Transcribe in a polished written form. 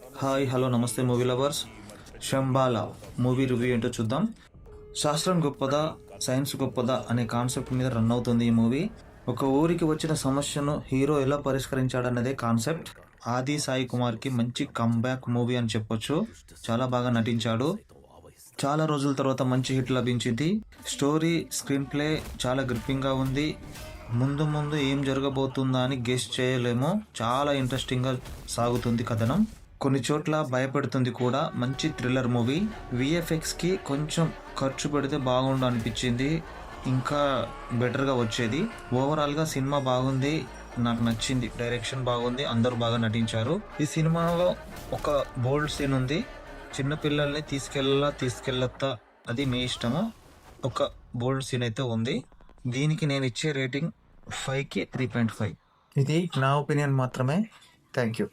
Hi hello నమస్తే movie lovers. Shambhala movie review ఏంటో చూద్దాం. శాస్త్రం గొప్పదా సైన్స్ గొప్పదా అనే కాన్సెప్ట్ మీద రన్ అవుతుంది ఈ మూవీ. ఒక ఊరికి వచ్చిన సమస్యను హీరో ఎలా పరిష్కరించాడన్నదే కాన్సెప్ట్. ఆది సాయి కుమార్కి మంచి కంబ్యాక్ మూవీ అని చెప్పొచ్చు. చాలా బాగా నటించాడు. చాలా రోజుల తర్వాత మంచి హిట్ లభించింది. స్టోరీ స్క్రీన్ ప్లే చాలా గ్రిప్పింగ్గా ఉంది. ముందు ముందు ఏం జరగబోతుందా అని గెస్ చేయలేము. చాలా ఇంట్రెస్టింగ్గా సాగుతుంది కథనం. కొన్ని చోట్ల భయపెడుతుంది కూడా. మంచి థ్రిల్లర్ మూవీ. విఎఫ్ఎక్స్కి కొంచెం ఖర్చు పెడితే బాగుండు అనిపించింది. ఇంకా బెటర్గా వచ్చేది. ఓవరాల్గా సినిమా బాగుంది, నాకు నచ్చింది. డైరెక్షన్ బాగుంది, అందరూ బాగా నటించారు. ఈ సినిమాలో ఒక బోల్డ్ సీన్ ఉంది. చిన్నపిల్లల్ని తీసుకెళ్ళొద్దా అది మీ ఇష్టము. ఒక బోల్డ్ సీన్ అయితే ఉంది. దీనికి నేను ఇచ్చే రేటింగ్ 5కి 3.5. ఇది నా ఒపీనియన్ మాత్రమే. Thank you.